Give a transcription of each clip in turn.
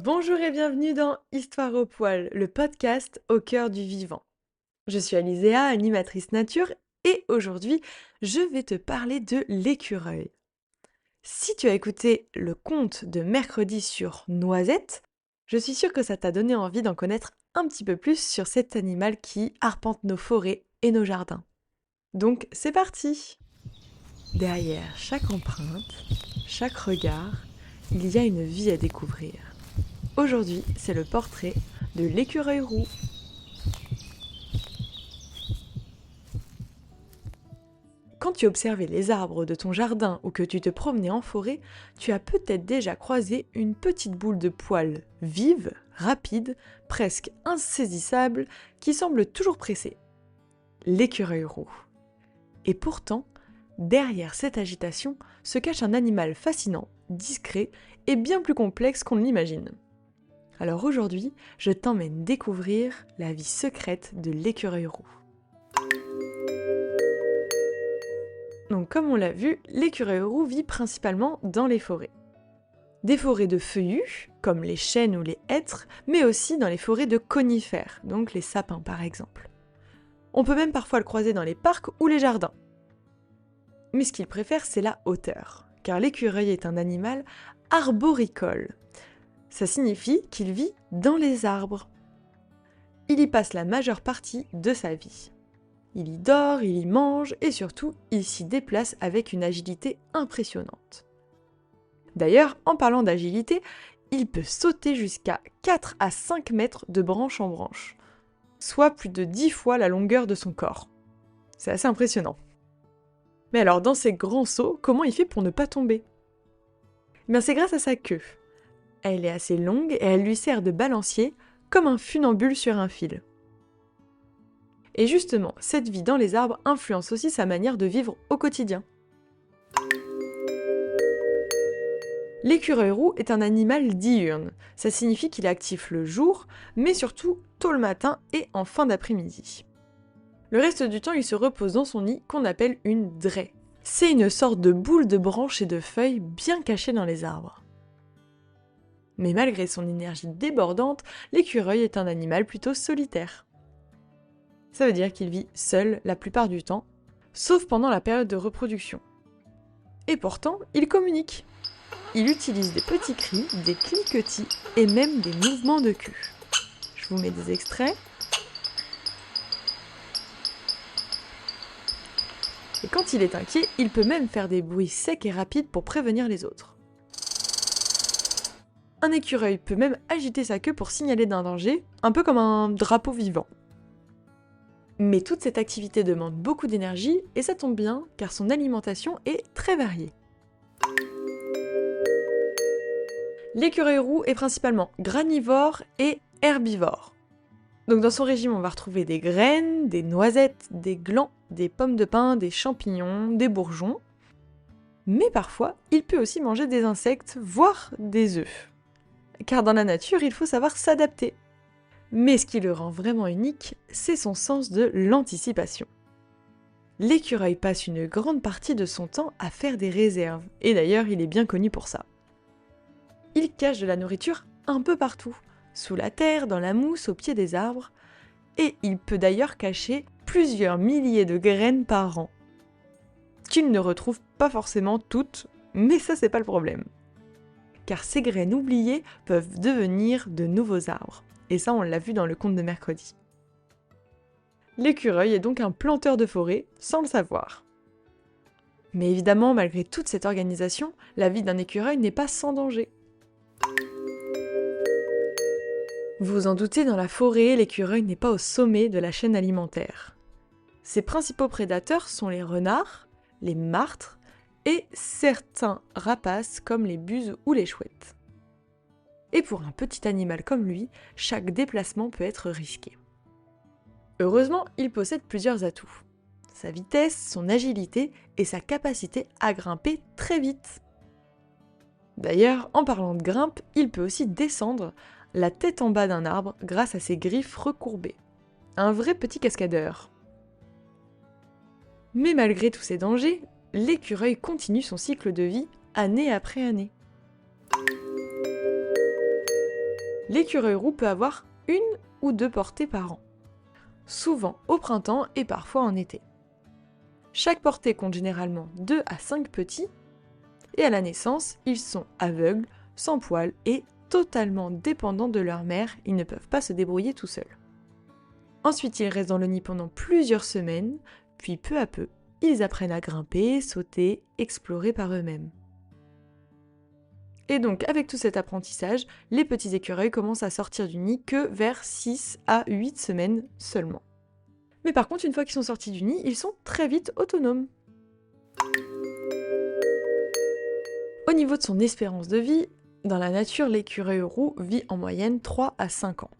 Bonjour et bienvenue dans Histoire au poil, le podcast au cœur du vivant. Je suis Alizéa, animatrice nature, et aujourd'hui, je vais te parler de l'écureuil. Si tu as écouté le conte de mercredi sur Noisette, je suis sûre que ça t'a donné envie d'en connaître un petit peu plus sur cet animal qui arpente nos forêts et nos jardins. Donc c'est parti! Derrière chaque empreinte, chaque regard, il y a une vie à découvrir. Aujourd'hui, c'est le portrait de l'écureuil roux. Quand tu observais les arbres de ton jardin ou que tu te promenais en forêt, tu as peut-être déjà croisé une petite boule de poils vive, rapide, presque insaisissable, qui semble toujours pressée. L'écureuil roux. Et pourtant, derrière cette agitation se cache un animal fascinant, discret et bien plus complexe qu'on ne l'imagine. Alors aujourd'hui, je t'emmène découvrir la vie secrète de l'écureuil roux. Donc comme on l'a vu, l'écureuil roux vit principalement dans les forêts. Des forêts de feuillus, comme les chênes ou les hêtres, mais aussi dans les forêts de conifères, donc les sapins par exemple. On peut même parfois le croiser dans les parcs ou les jardins. Mais ce qu'il préfère, c'est la hauteur, car l'écureuil est un animal arboricole. Ça signifie qu'il vit dans les arbres. Il y passe la majeure partie de sa vie. Il y dort, il y mange et surtout, il s'y déplace avec une agilité impressionnante. D'ailleurs, en parlant d'agilité, il peut sauter jusqu'à 4 à 5 mètres de branche en branche, soit plus de 10 fois la longueur de son corps. C'est assez impressionnant. Mais alors, dans ces grands sauts, comment il fait pour ne pas tomber ? Eh bien, c'est grâce à sa queue. Elle est assez longue et elle lui sert de balancier, comme un funambule sur un fil. Et justement, cette vie dans les arbres influence aussi sa manière de vivre au quotidien. L'écureuil roux est un animal diurne. Ça signifie qu'il est actif le jour, mais surtout tôt le matin et en fin d'après-midi. Le reste du temps, il se repose dans son nid qu'on appelle une draie. C'est une sorte de boule de branches et de feuilles bien cachée dans les arbres. Mais malgré son énergie débordante, l'écureuil est un animal plutôt solitaire. Ça veut dire qu'il vit seul la plupart du temps, sauf pendant la période de reproduction. Et pourtant, il communique. Il utilise des petits cris, des cliquetis et même des mouvements de queue. Je vous mets des extraits. Et quand il est inquiet, il peut même faire des bruits secs et rapides pour prévenir les autres. Un écureuil peut même agiter sa queue pour signaler d'un danger, un peu comme un drapeau vivant. Mais toute cette activité demande beaucoup d'énergie et ça tombe bien car son alimentation est très variée. L'écureuil roux est principalement granivore et herbivore. Donc dans son régime, on va retrouver des graines, des noisettes, des glands, des pommes de pin, des champignons, des bourgeons. Mais parfois, il peut aussi manger des insectes, voire des œufs. Car dans la nature, il faut savoir s'adapter. Mais ce qui le rend vraiment unique, c'est son sens de l'anticipation. L'écureuil passe une grande partie de son temps à faire des réserves, et d'ailleurs il est bien connu pour ça. Il cache de la nourriture un peu partout, sous la terre, dans la mousse, au pied des arbres, et il peut d'ailleurs cacher plusieurs milliers de graines par an. Qu'il ne retrouve pas forcément toutes, mais ça c'est pas le problème. Car ces graines oubliées peuvent devenir de nouveaux arbres. Et ça, on l'a vu dans le conte de mercredi. L'écureuil est donc un planteur de forêt, sans le savoir. Mais évidemment, malgré toute cette organisation, la vie d'un écureuil n'est pas sans danger. Vous vous en doutez, dans la forêt, l'écureuil n'est pas au sommet de la chaîne alimentaire. Ses principaux prédateurs sont les renards, les martres et certains rapaces comme les buses ou les chouettes. Et pour un petit animal comme lui, chaque déplacement peut être risqué. Heureusement, il possède plusieurs atouts. Sa vitesse, son agilité et sa capacité à grimper très vite. D'ailleurs, en parlant de grimpe, il peut aussi descendre la tête en bas d'un arbre grâce à ses griffes recourbées. Un vrai petit cascadeur. Mais malgré tous ces dangers, l'écureuil continue son cycle de vie année après année. L'écureuil roux peut avoir 1 ou 2 portées par an, souvent au printemps et parfois en été. Chaque portée compte généralement 2 à 5 petits, et à la naissance, ils sont aveugles, sans poils et totalement dépendants de leur mère, ils ne peuvent pas se débrouiller tout seuls. Ensuite, ils restent dans le nid pendant plusieurs semaines, puis peu à peu, ils apprennent à grimper, sauter, explorer par eux-mêmes. Et donc, avec tout cet apprentissage, les petits écureuils commencent à sortir du nid que vers 6 à 8 semaines seulement. Mais par contre, une fois qu'ils sont sortis du nid, ils sont très vite autonomes. Au niveau de son espérance de vie, dans la nature, l'écureuil roux vit en moyenne 3 à 5 ans.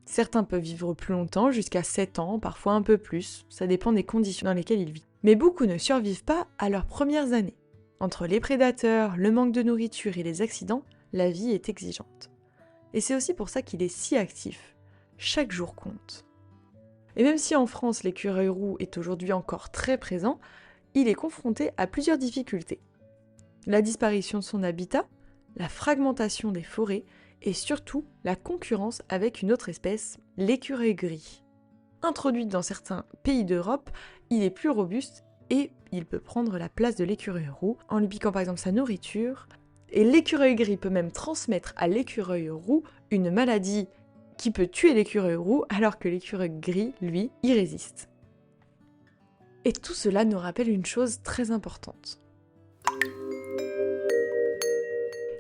Certains peuvent vivre plus longtemps, jusqu'à 7 ans, parfois un peu plus, ça dépend des conditions dans lesquelles ils vivent. Mais beaucoup ne survivent pas à leurs premières années. Entre les prédateurs, le manque de nourriture et les accidents, la vie est exigeante. Et c'est aussi pour ça qu'il est si actif. Chaque jour compte. Et même si en France l'écureuil roux est aujourd'hui encore très présent, il est confronté à plusieurs difficultés. La disparition de son habitat, la fragmentation des forêts et surtout la concurrence avec une autre espèce, l'écureuil gris. Introduit dans certains pays d'Europe, il est plus robuste et il peut prendre la place de l'écureuil roux en lui piquant par exemple sa nourriture. Et l'écureuil gris peut même transmettre à l'écureuil roux une maladie qui peut tuer l'écureuil roux alors que l'écureuil gris, lui, y résiste. Et tout cela nous rappelle une chose très importante.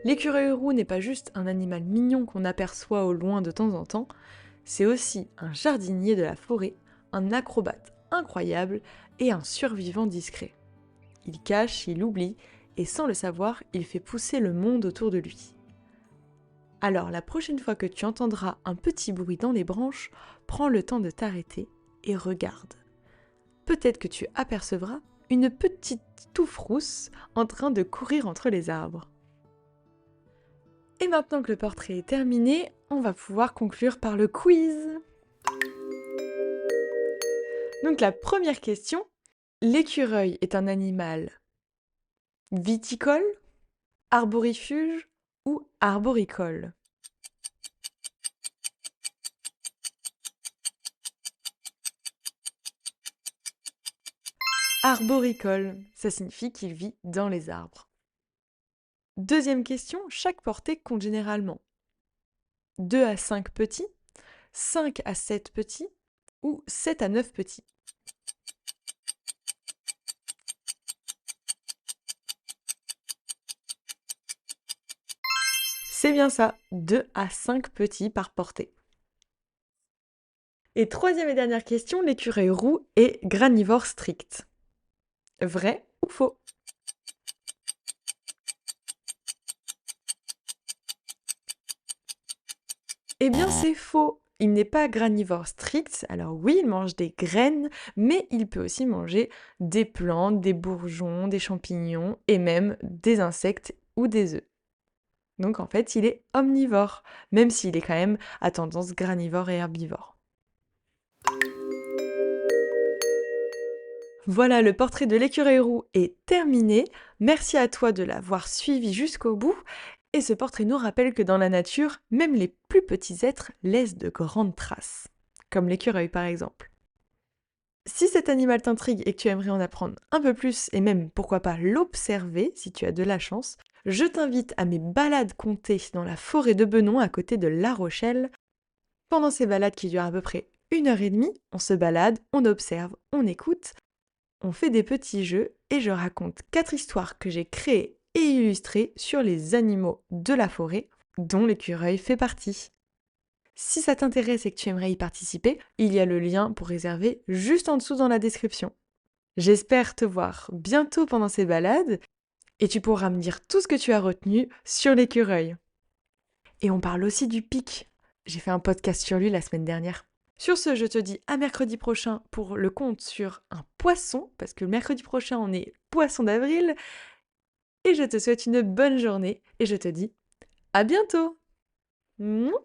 L'écureuil roux n'est pas juste un animal mignon qu'on aperçoit au loin de temps en temps, c'est aussi un jardinier de la forêt, un acrobate incroyable et un survivant discret. Il cache, il oublie, et sans le savoir, il fait pousser le monde autour de lui. Alors la prochaine fois que tu entendras un petit bruit dans les branches, prends le temps de t'arrêter et regarde. Peut-être que tu apercevras une petite touffe rousse en train de courir entre les arbres. Et maintenant que le portrait est terminé, on va pouvoir conclure par le quiz. Donc la première question, l'écureuil est un animal viticole, arborifuge ou arboricole? Arboricole, ça signifie qu'il vit dans les arbres. Deuxième question, chaque portée compte généralement 2 à 5 petits, 5 à 7 petits ou 7 à 9 petits. C'est bien ça, 2 à 5 petits par portée. Et troisième et dernière question, l'écureuil roux est granivore strict. Vrai ou faux? Eh bien c'est faux. Il n'est pas granivore strict, alors oui, il mange des graines, mais il peut aussi manger des plantes, des bourgeons, des champignons et même des insectes ou des œufs. Donc en fait, il est omnivore, même s'il est quand même à tendance granivore et herbivore. Voilà, le portrait de l'écureuil roux est terminé. Merci à toi de l'avoir suivi jusqu'au bout. Et ce portrait nous rappelle que dans la nature, même les plus petits êtres laissent de grandes traces, comme l'écureuil par exemple. Si cet animal t'intrigue et que tu aimerais en apprendre un peu plus, et même pourquoi pas l'observer si tu as de la chance, je t'invite à mes balades comptées dans la forêt de Benon à côté de La Rochelle. Pendant ces balades qui durent à peu près 1h30, on se balade, on observe, on écoute, on fait des petits jeux et je raconte 4 histoires que j'ai créées et illustrées sur les animaux de la forêt, dont l'écureuil fait partie. Si ça t'intéresse et que tu aimerais y participer, il y a le lien pour réserver juste en dessous dans la description. J'espère te voir bientôt pendant ces balades et tu pourras me dire tout ce que tu as retenu sur l'écureuil. Et on parle aussi du pic. J'ai fait un podcast sur lui la semaine dernière. Sur ce, je te dis à mercredi prochain pour le conte sur un poisson, parce que le mercredi prochain, on est poisson d'avril. Et je te souhaite une bonne journée et je te dis à bientôt. Mouah.